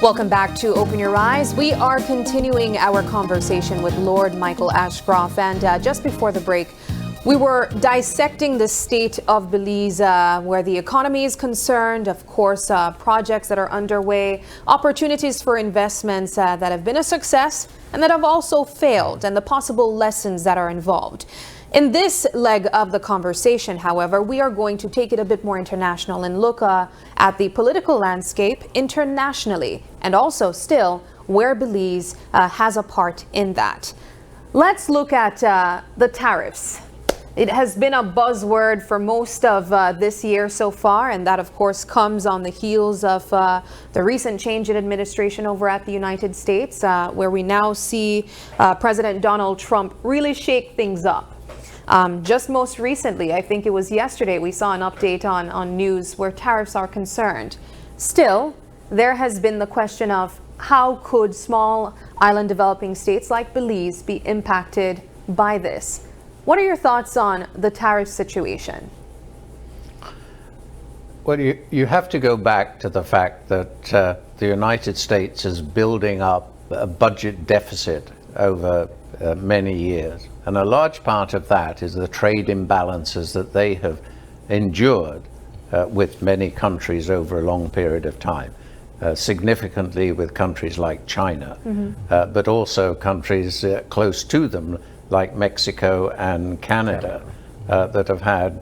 Welcome back to Open Your Eyes. We are continuing our conversation with Lord Michael Ashcroft. And just before the break, we were dissecting the state of Belize, where the economy is concerned, of course, projects that are underway, opportunities for investments that have been a success and that have also failed, and the possible lessons that are involved. In this leg of the conversation, however, we are going to take it a bit more international and look at the political landscape internationally, and also still where Belize has a part in that. Let's look at the tariffs. It has been a buzzword for most of this year so far, and that of course comes on the heels of the recent change in administration over at the United States, where we now see President Donald Trump really shake things up. Just most recently, I think it was yesterday, we saw an update on news where tariffs are concerned. Still, there has been the question of how could small island developing states like Belize be impacted by this? What are your thoughts on the tariff situation? Well, you have to go back to the fact that the United States is building up a budget deficit over many years. And a large part of that is the trade imbalances that they have endured with many countries over a long period of time, significantly with countries like China, but also countries close to them like Mexico and Canada that have had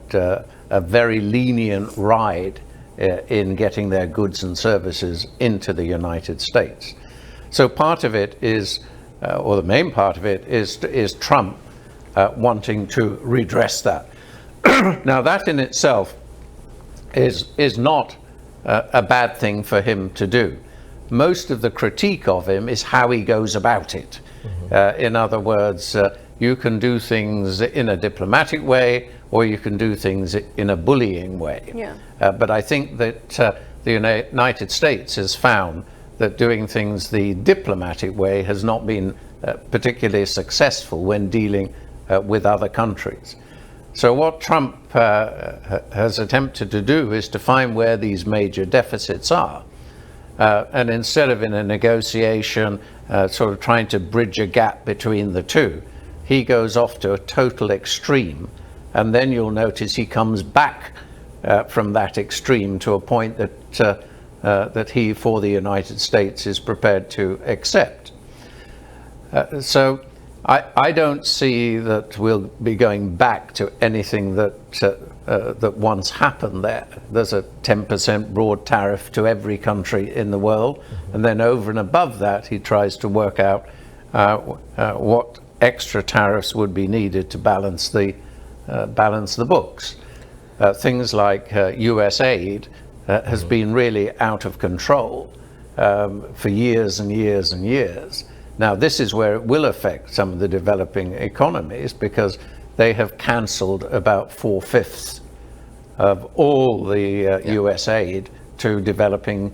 a very lenient ride in getting their goods and services into the United States. So part of it is, or the main part of it is Trump wanting to redress that. Now that in itself is not a bad thing for him to do. Most of the critique of him is how he goes about it. In other words, you can do things in a diplomatic way, or you can do things in a bullying way. Yeah. But I think that the United States has found that doing things the diplomatic way has not been particularly successful when dealing with other countries. So what Trump has attempted to do is to find where these major deficits are. And instead of in a negotiation, sort of trying to bridge a gap between the two, he goes off to a total extreme. And then you'll notice he comes back from that extreme to a point that he, for the United States, is prepared to accept. So I don't see that we'll be going back to anything that once happened there. There's a 10% broad tariff to every country in the world, and then over and above that, he tries to work out what extra tariffs would be needed to balance the books. Things like U.S. aid has been really out of control for years and years and years. Now, this is where it will affect some of the developing economies, because they have cancelled about 4/5 of all the U.S. aid to developing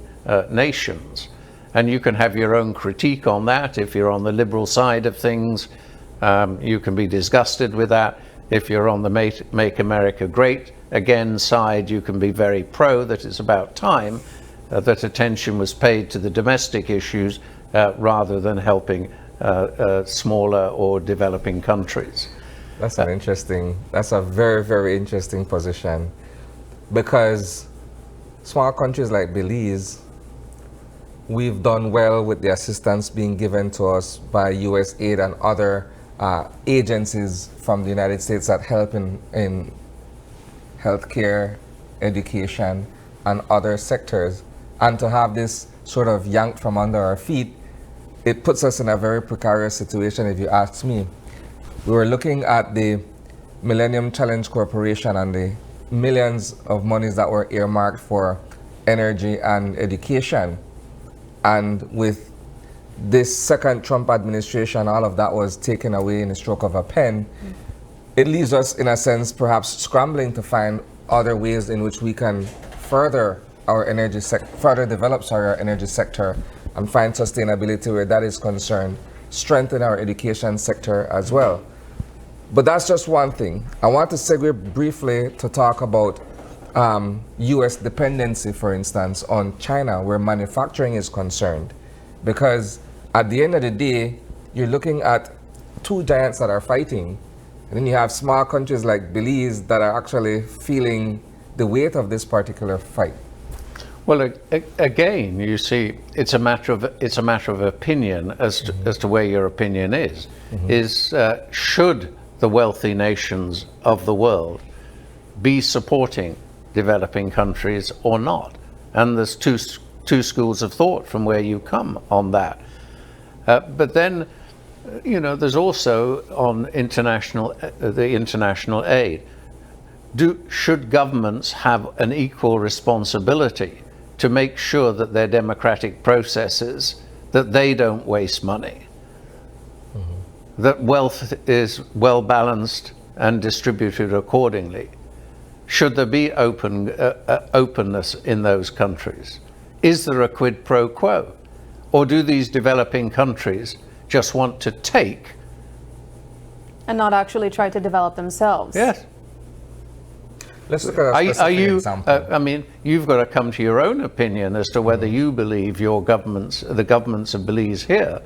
nations. And you can have your own critique on that. If you're on the liberal side of things, you can be disgusted with that. If you're on the Make America Great Again side, you can be very pro that it's about time that attention was paid to the domestic issues rather than helping smaller or developing countries. That's that's a very, very interesting position, because small countries like Belize, we've done well with the assistance being given to us by U.S. aid and other agencies from the United States that help in healthcare, education, and other sectors. And to have this sort of yanked from under our feet, it puts us in a very precarious situation, if you ask me. We were looking at the Millennium Challenge Corporation and the millions of monies that were earmarked for energy and education. And with this second Trump administration, all of that was taken away in a stroke of a pen. It leaves us, in a sense, perhaps scrambling to find other ways in which we can further our energy further develop our energy sector and find sustainability where that is concerned, strengthen our education sector as well. But that's just one thing. I want to segue briefly to talk about U.S. dependency, for instance, on China where manufacturing is concerned. Because at the end of the day, you're looking at two giants that are fighting, and then you have small countries like Belize that are actually feeling the weight of this particular fight. Well, again, you see, it's a matter of opinion as to where your opinion is. Should the wealthy nations of the world be supporting developing countries or not? And there's two schools of thought from where you come on that. But then, there's also on the international aid. Should governments have an equal responsibility to make sure that their democratic processes, that they don't waste money, that wealth is well balanced and distributed accordingly? Should there be openness in those countries? Is there a quid pro quo? Or do these developing countries just want to take and not actually try to develop themselves? Yes. Let's look at a specific example. I mean, you've got to come to your own opinion as to whether you believe the governments of Belize here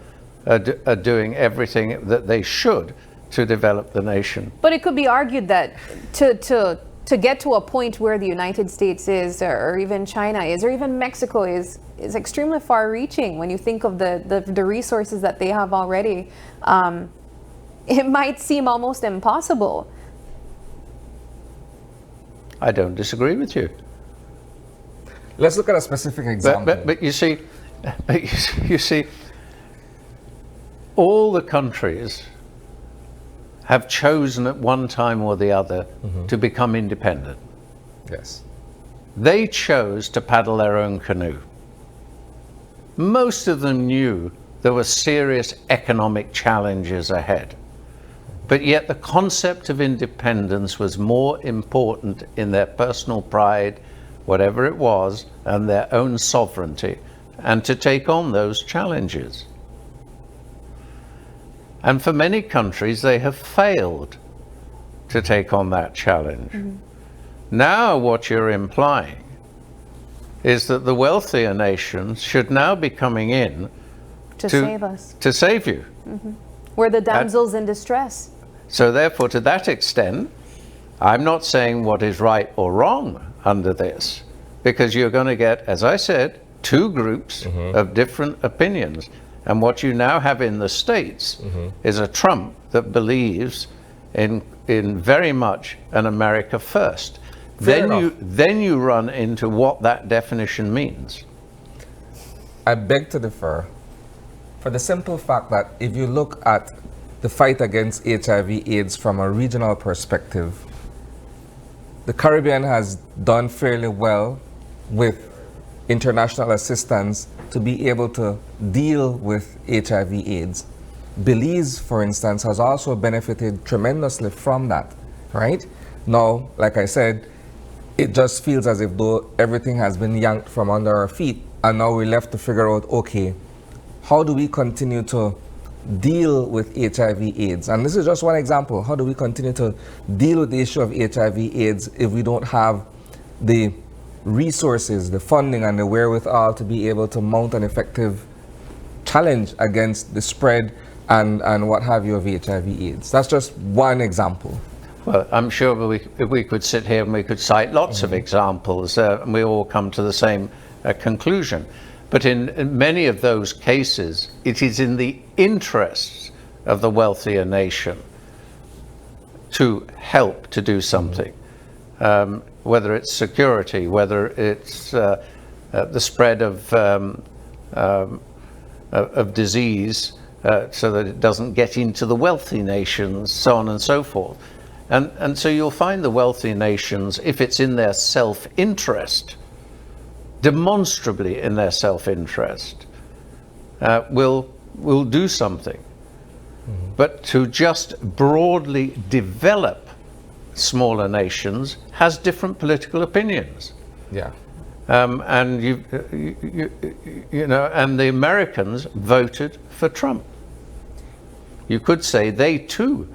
are doing everything that they should to develop the nation. But it could be argued that to get to a point where the United States is, or even China is, or even Mexico is extremely far-reaching when you think of the resources that they have already. It might seem almost impossible. I don't disagree with you. Let's look at a specific example. But you see, all the countries have chosen at one time or the other to become independent. Yes. They chose to paddle their own canoe. Most of them knew there were serious economic challenges ahead. But yet the concept of independence was more important in their personal pride, whatever it was, and their own sovereignty, and to take on those challenges. And for many countries, they have failed to take on that challenge. Now what you're implying is that the wealthier nations should now be coming in to save us. To save you. We're the damsels in distress. So therefore, to that extent, I'm not saying what is right or wrong under this, because you're going to get, as I said, two groups of different opinions. And what you now have in the States is a Trump that believes in very much an America first. Then you run into what that definition means. I beg to differ, for the simple fact that if you look at the fight against HIV/AIDS from a regional perspective, the Caribbean has done fairly well with international assistance to be able to deal with HIV/AIDS. Belize, for instance, has also benefited tremendously from that, right? Now, like I said, it just feels as if though everything has been yanked from under our feet, and now we're left to figure out, okay, how do we continue to deal with HIV/AIDS? And this is just one example. How do we continue to deal with the issue of HIV/AIDS if we don't have the resources, the funding, and the wherewithal to be able to mount an effective challenge against the spread and what have you of HIV/AIDS? That's just one example. Well, I'm sure we could sit here and we could cite lots of examples, and we all come to the same conclusion. But in many of those cases, it is in the interests of the wealthier nation to help to do something, whether it's security, whether it's the spread of disease so that it doesn't get into the wealthy nations, so on and so forth. And so you'll find the wealthy nations, if it's in their self-interest, demonstrably in their self-interest, will do something. But to just broadly develop smaller nations has different political opinions. Yeah. And you know, and the Americans voted for Trump. You could say they too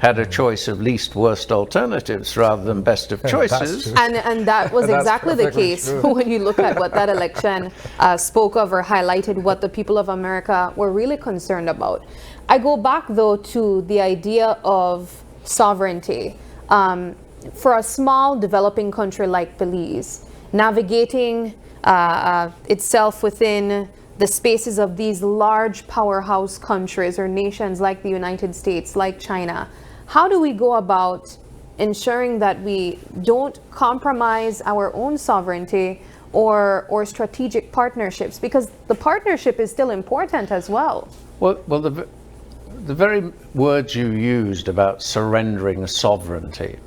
had a choice of least worst alternatives rather than best of choices. And that was That's exactly the perfectly case true. when you look at what that election spoke of or highlighted what the people of America were really concerned about. I go back, though, to the idea of sovereignty. For a small developing country like Belize, navigating itself within the spaces of these large powerhouse countries or nations like the United States, like China, how do we go about ensuring that we don't compromise our own sovereignty or strategic partnerships? Because the partnership is still important as well. Well, the very words you used about surrendering sovereignty,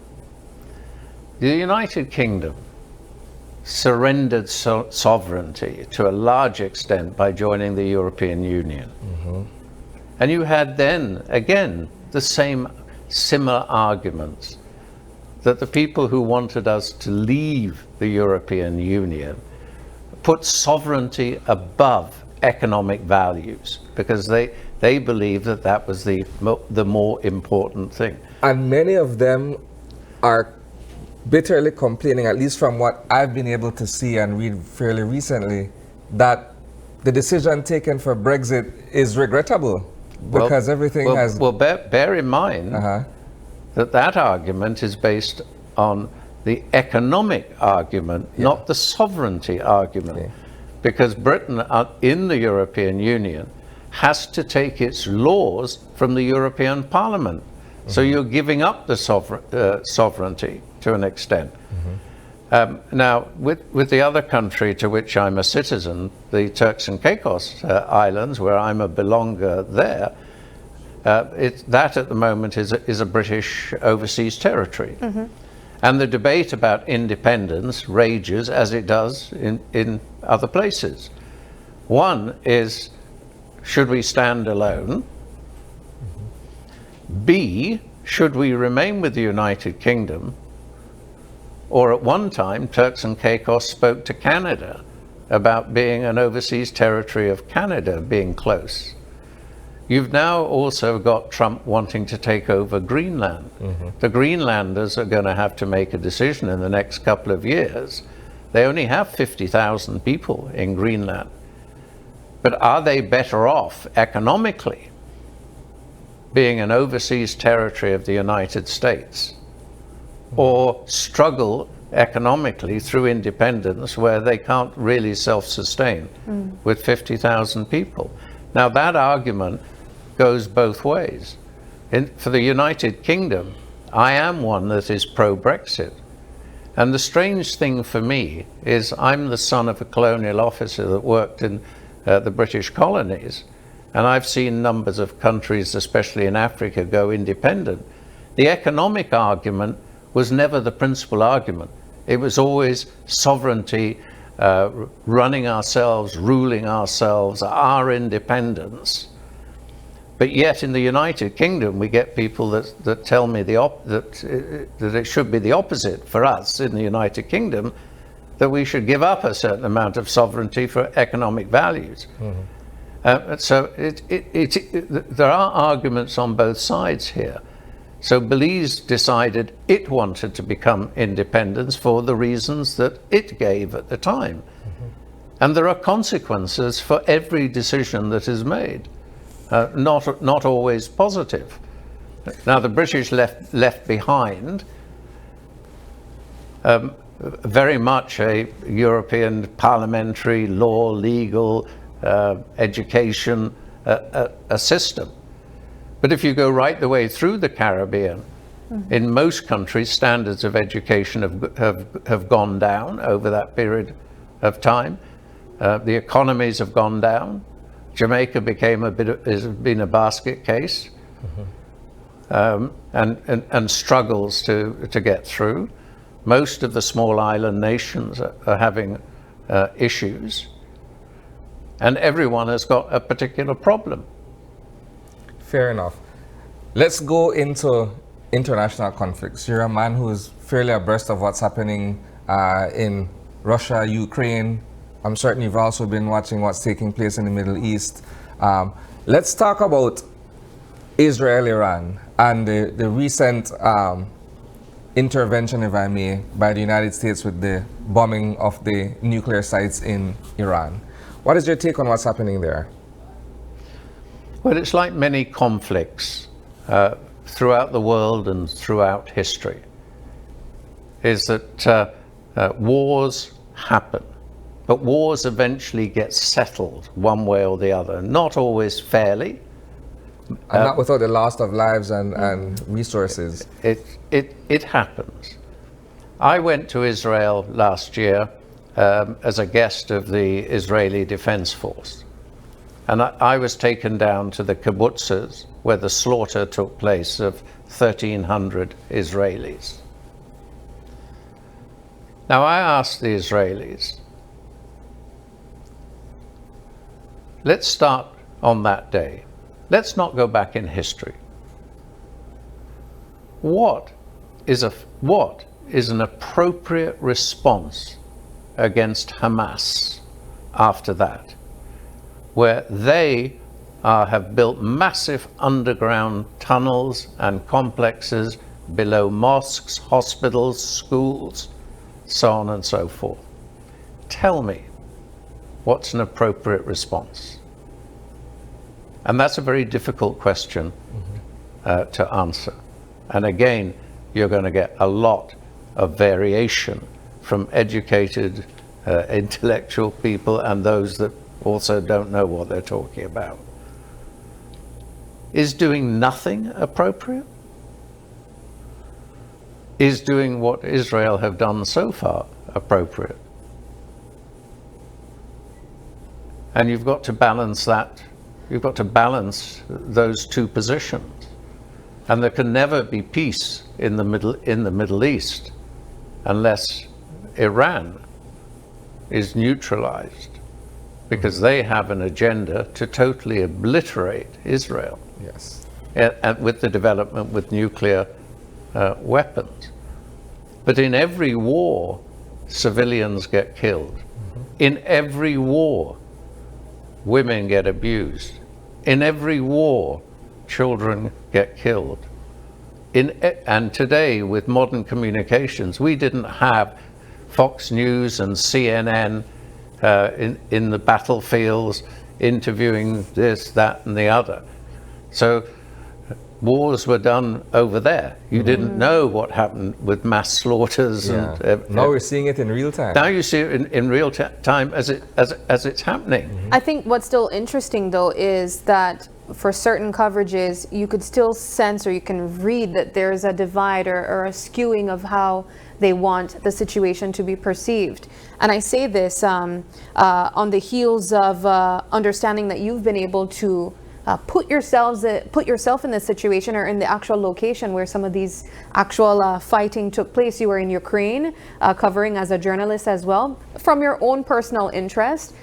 the United Kingdom surrendered sovereignty to a large extent by joining the European Union. And you had then, again, the same similar arguments that the people who wanted us to leave the European Union put sovereignty above economic values because they believed that that was the more important thing. And many of them are bitterly complaining, at least from what I've been able to see and read fairly recently, that the decision taken for Brexit is regrettable because everything has... Well, bear in mind that argument is based on the economic argument, not the sovereignty argument. Because Britain, in the European Union, has to take its laws from the European Parliament. So you're giving up the sovereignty to an extent. Now, with the other country to which I'm a citizen, the Turks and Caicos Islands, where I'm a belonger there, that at the moment is a British overseas territory. And the debate about independence rages as it does in other places. One is, should we stand alone? B, should we remain with the United Kingdom? Or at one time, Turks and Caicos spoke to Canada about being an overseas territory of Canada being close. You've now also got Trump wanting to take over Greenland. The Greenlanders are going to have to make a decision in the next couple of years. They only have 50,000 people in Greenland. But are they better off economically being an overseas territory of the United States, or struggle economically through independence where they can't really self-sustain with 50,000 people? Now that argument goes both ways. For the United Kingdom, I am one that is pro-Brexit. And the strange thing for me is I'm the son of a colonial officer that worked in the British colonies, and I've seen numbers of countries, especially in Africa, go independent. The economic argument was never the principal argument. It was always sovereignty, running ourselves, ruling ourselves, our independence. But yet in the United Kingdom, we get people that tell me that it should be the opposite for us in the United Kingdom, that we should give up a certain amount of sovereignty for economic values. So there are arguments on both sides here. So Belize decided it wanted to become independent for the reasons that it gave at the time. And there are consequences for every decision that is made, not always positive. Now the British left behind very much a European parliamentary law, legal, education, a system. But if you go right the way through the Caribbean, in most countries, standards of education have gone down over that period of time. The economies have gone down. Jamaica has been a basket case, and struggles to get through. Most of the small island nations are having issues, and everyone has got a particular problem. Fair enough. Let's go into international conflicts. You're a man who's fairly abreast of what's happening in Russia, Ukraine. I'm certain you've also been watching what's taking place in the Middle East. Let's talk about Israel, Iran. and the recent intervention, if I may, by the United States with the bombing of the nuclear sites in Iran. What is your take on what's happening there? Well, it's like many conflicts throughout the world and throughout history, is that wars happen, but wars eventually get settled one way or the other, not always fairly. And not without the loss of lives and resources. It happens. I went to Israel last year as a guest of the Israeli Defense Force. And I was taken down to the kibbutzes where the slaughter took place of 1,300 Israelis. Now I asked the Israelis, let's start on that day. Let's not go back in history. What is an appropriate response against Hamas after that, where they have built massive underground tunnels and complexes below mosques, hospitals, schools, so on and so forth? Tell me, what's an appropriate response? And that's a very difficult question to answer. And again, you're going to get a lot of variation from educated, intellectual people and those that also don't know what they're talking about. Is doing nothing appropriate? Is doing what Israel have done so far appropriate? And you've got to balance that. You've got to balance those two positions. And there can never be peace in the Middle East unless Iran is neutralized, because they have an agenda to totally obliterate Israel. Yes. And with the development with nuclear weapons. But in every war, civilians get killed. In every war, women get abused. In every war, children get killed. And today, with modern communications, we didn't have Fox News and CNN in the battlefields interviewing this, that, and the other. So wars were done over there. You didn't know what happened with mass slaughters. Yeah. And now we're seeing it in real time. now you see it in real time as it's happening. I think what's still interesting, though, is that for certain coverages, you could still sense or you can read that there's a divide or a skewing of how they want the situation to be perceived. And I say this on the heels of understanding that you've been able to put yourself in this situation or in the actual location where some of these actual fighting took place. You were in Ukraine, covering as a journalist as well. From your own personal interest,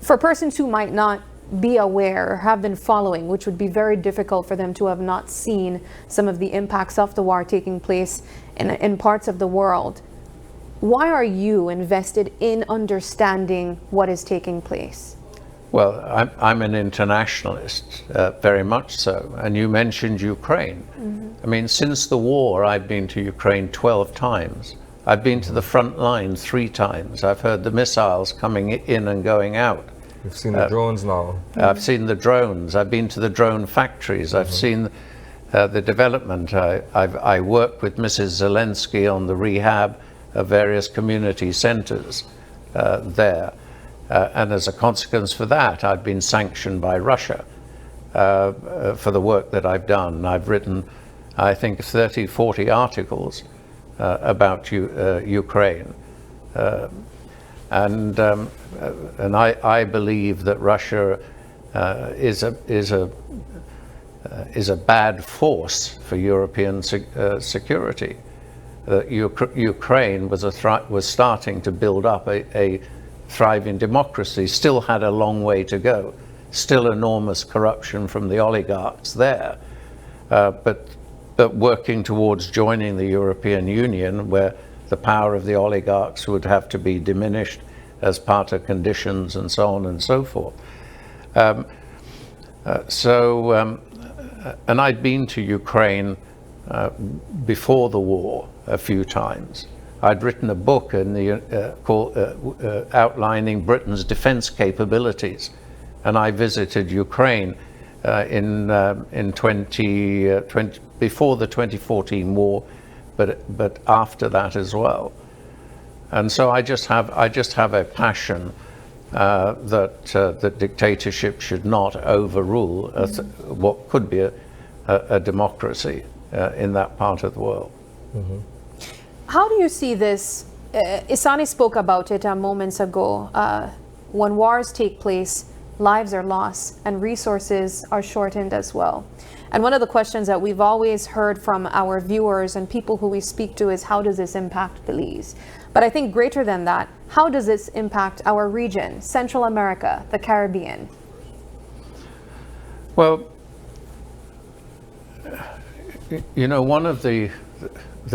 for persons who might not be aware or have been following, which would be very difficult for them to have not seen some of the impacts of the war taking place in parts of the world, why are you invested in understanding what is taking place? Well, I'm an internationalist, very much so. And you mentioned Ukraine. I mean, since the war, I've been to Ukraine 12 times. I've been to the front line 3 times. I've heard the missiles coming in and going out. You've seen the drones now. I've seen the drones. I've been to the drone factories. I've seen the development. I worked with Mrs. Zelensky on the rehab of various community centers there. And as a consequence for that, I've been sanctioned by Russia for the work that I've done. I've written, I think, 30, 40 articles about Ukraine. And I believe that Russia is a bad force for European security. Ukraine was starting to build up a thriving democracy, still had a long way to go, still enormous corruption from the oligarchs there, but working towards joining the European Union, where the power of the oligarchs would have to be diminished as part of conditions and so on and so forth. and I'd been to Ukraine before the war a few times. I'd written a book outlining Britain's defense capabilities, and I visited Ukraine before the 2014 war, but after that as well. And so I just have a passion that dictatorship should not overrule what could be a democracy in that part of the world. Mm-hmm. How do you see this? Isani spoke about it moments ago. When wars take place, lives are lost and resources are shortened as well. And one of the questions that we've always heard from our viewers and people who we speak to is, how does this impact Belize? But I think greater than that, how does this impact our region, Central America, the Caribbean? Well, you know, one of the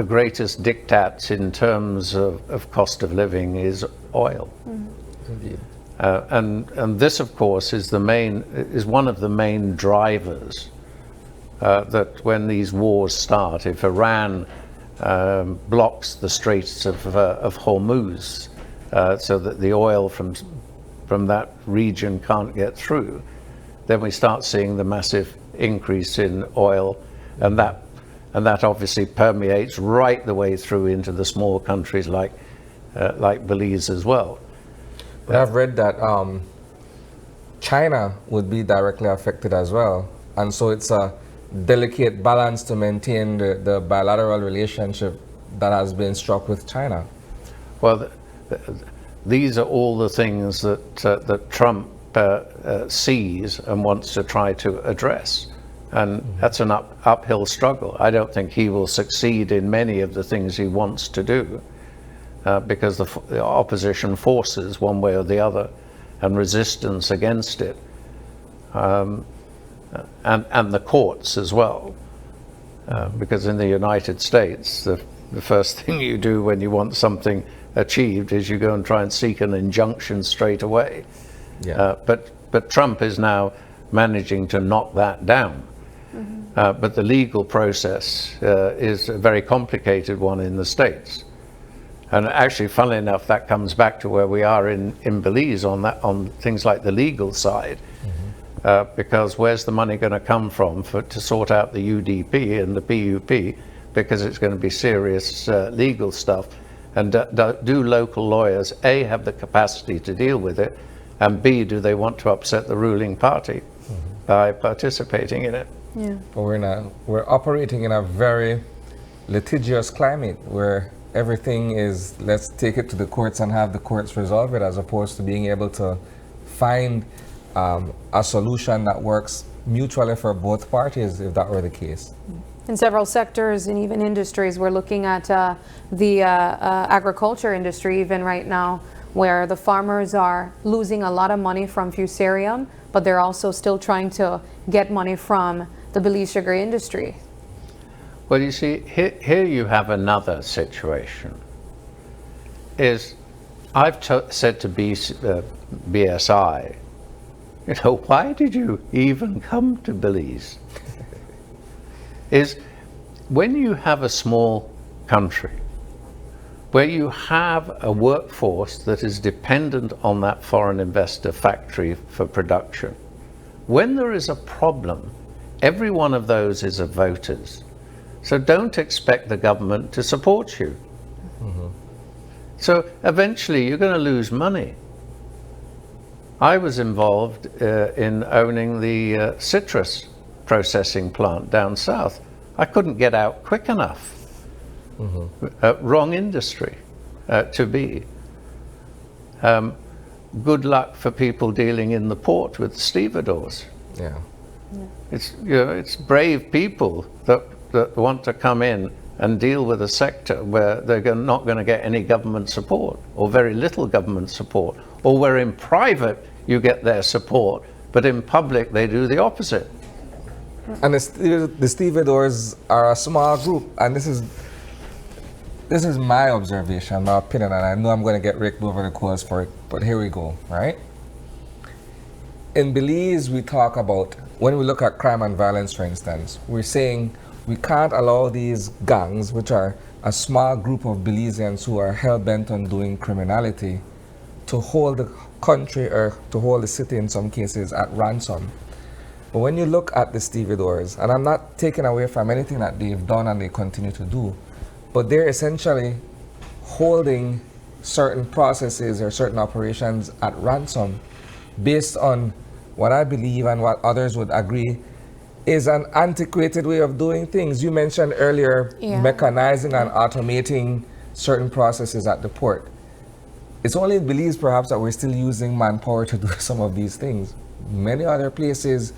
greatest diktats in terms of cost of living is oil. Mm-hmm. Indeed. And this, of course, is one of the main drivers that when these wars start, if Iran blocks the Straits of Hormuz so that the oil from that region can't get through, then we start seeing the massive increase in oil, and that obviously permeates right the way through into the small countries like Belize as well. But I've read that China would be directly affected as well, and so it's a delicate balance to maintain the bilateral relationship that has been struck with China. Well, these are all the things that Trump sees and wants to try to address. And that's an uphill struggle. I don't think he will succeed in many of the things he wants to do because the opposition forces, one way or the other, and resistance against it, and the courts as well. Because in the United States, the first thing you do when you want something achieved is you go and try and seek an injunction straight away. Yeah. But Trump is now managing to knock that down. Mm-hmm. But the legal process is a very complicated one in the States. And actually, funnily enough, that comes back to where we are in Belize on things like the legal side. Mm-hmm. Because where's the money going to come from to sort out the UDP and the PUP? Because it's going to be serious legal stuff. And do local lawyers, A, have the capacity to deal with it, and B, do they want to upset the ruling party by participating in it? Yeah. But we're operating in a very litigious climate where everything is, let's take it to the courts and have the courts resolve it, as opposed to being able to find a solution that works mutually for both parties, if that were the case. In several sectors and even industries, we're looking at the agriculture industry even right now, where the farmers are losing a lot of money from fusarium, but they're also still trying to get money from the Belize sugar industry. Well, you see, here you have another situation. I've said to BSI, you know, why did you even come to Belize? Is when you have a small country where you have a workforce that is dependent on that foreign investor factory for production, when there is a problem, every one of those is of voters. So don't expect the government to support you. Mm-hmm. So eventually you're going to lose money. I was involved in owning the citrus processing plant down south. I couldn't get out quick enough. Mm-hmm. Wrong industry to be. Good luck for people dealing in the port with the stevedores. Yeah. It's brave people that want to come in and deal with a sector where they're not going to get any government support, or very little government support, or where in private you get their support, but in public they do the opposite. And the stevedores are a small group, and this is my observation, my opinion, and I know I'm going to get raked over the coals for it, but here we go, right? in Belize, we talk about, when we look at crime and violence, for instance, we're saying we can't allow these gangs, which are a small group of Belizeans who are hell-bent on doing criminality, to hold the country or to hold the city in some cases at ransom. But when you look at the stevedores, and I'm not taking away from anything that they've done and they continue to do, but they're essentially holding certain processes or certain operations at ransom based on what I believe and what others would agree is an antiquated way of doing things. You mentioned earlier mechanizing and automating certain processes at the port. It's only in Belize perhaps that we're still using manpower to do some of these things. Many other places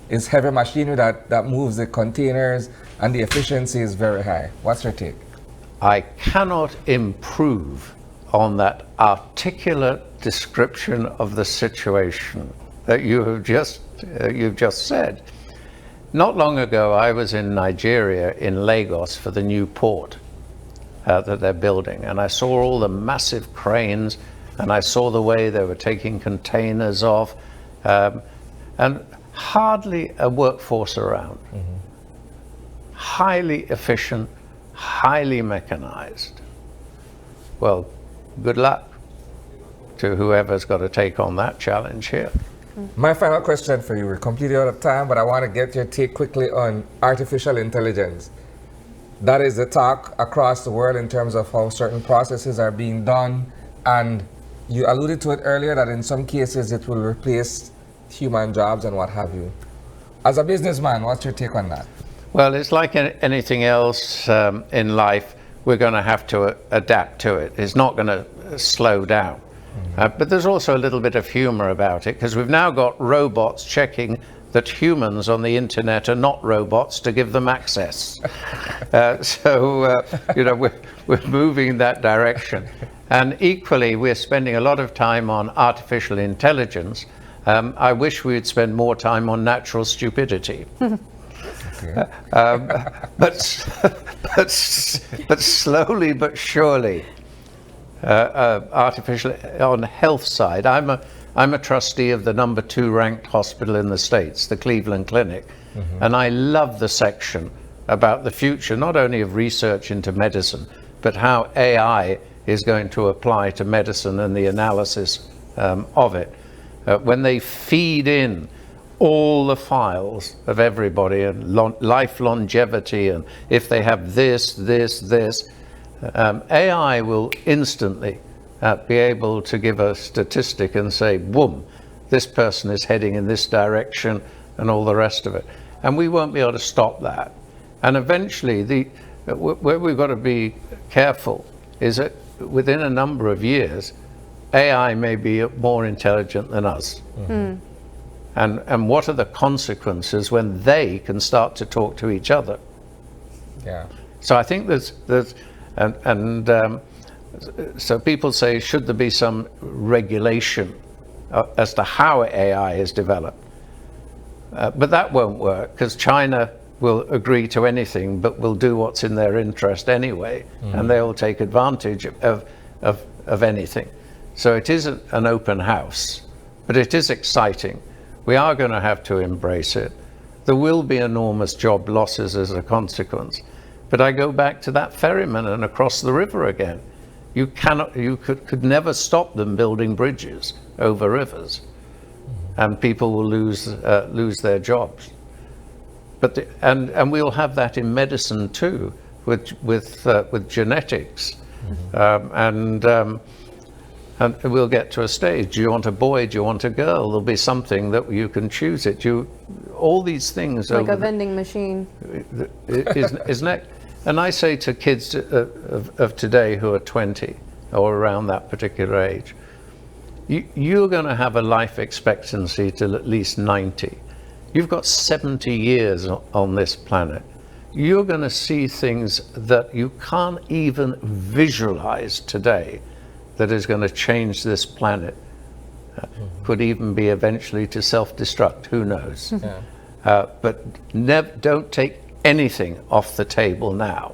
it's heavy machinery that moves the containers and the efficiency is very high. What's your take? I cannot improve on that articulate description of the situation that you've just said. Not long ago, I was in Nigeria, in Lagos, for the new port that they're building, and I saw all the massive cranes, and I saw the way they were taking containers off, and hardly a workforce around. Highly efficient, highly mechanized. Well, good luck to whoever's got to take on that challenge here. My final question for you, we're completely out of time, but I want to get your take quickly on artificial intelligence. That is the talk across the world in terms of how certain processes are being done, and you alluded to it earlier that in some cases it will replace human jobs and what have you. As a businessman, what's your take on that? Well, it's like anything else in life, we're going to have to adapt to it. It's not going to slow down. But there's also a little bit of humor about it, because we've now got robots checking that humans on the internet are not robots to give them access. You know, we're moving in that direction. And equally, we're spending a lot of time on artificial intelligence. I wish we'd spend more time on natural stupidity. Okay. But slowly but surely, artificial on the health side. I'm a trustee of the number 2 ranked hospital in the States, the Cleveland Clinic, and I love the section about the future, not only of research into medicine, but how AI is going to apply to medicine and the analysis of it. When they feed in all the files of everybody and life longevity, and if they have this, AI will instantly be able to give a statistic and say, boom, this person is heading in this direction and all the rest of it. And we won't be able to stop that. And eventually, where we've got to be careful is that within a number of years, AI may be more intelligent than us. And what are the consequences when they can start to talk to each other? Yeah. So I think so people say, should there be some regulation as to how AI is developed? But that won't work, because China will agree to anything, but will do what's in their interest anyway, and they will take advantage of anything. So it is an open house, but it is exciting. We are going to have to embrace it. There will be enormous job losses as a consequence. But I go back to that ferryman and across the river again. You could never stop them building bridges over rivers, and people will lose their jobs. But and we'll have that in medicine too, with genetics, and we'll get to a stage. Do you want a boy? Do you want a girl? There'll be something that you can choose it. All these things. Like a vending machine. Isn't it? And I say to kids of today who are 20 or around that particular age, you're going to have a life expectancy till at least 90. You've got 70 years on this planet. You're going to see things that you can't even visualize today that is going to change this planet. Could even be eventually to self-destruct, who knows? But don't take anything off the table now.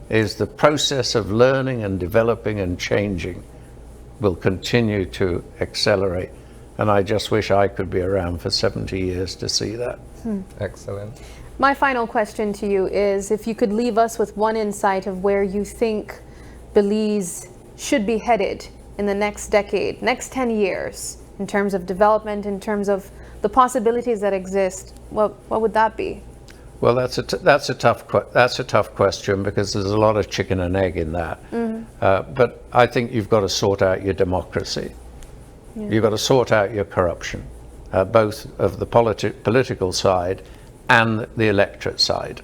Is the process of learning and developing and changing will continue to accelerate. And I just wish I could be around for 70 years to see that. Excellent. My final question to you is, if you could leave us with one insight of where you think Belize should be headed in the next decade, next 10 years, in terms of development, in terms of the possibilities that exist, what would that be? Well, that's a tough question, because there's a lot of chicken and egg in that. But I think you've got to sort out your democracy. You've got to sort out your corruption, both of the political side and the electorate side.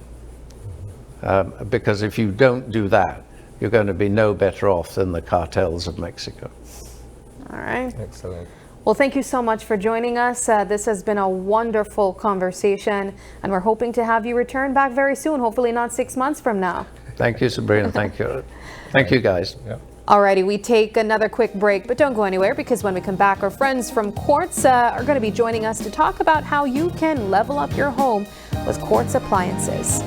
Because if you don't do that, you're going to be no better off than the cartels of Mexico. All right. Excellent. Well, thank you so much for joining us. This has been a wonderful conversation, and we're hoping to have you return back very soon, hopefully not 6 months from now. Thank you, Sabrina. Thank you. Thank you, guys. Yeah. Alrighty, we take another quick break, but don't go anywhere, because when we come back, our friends from Quartz are going to be joining us to talk about how you can level up your home with Quartz appliances.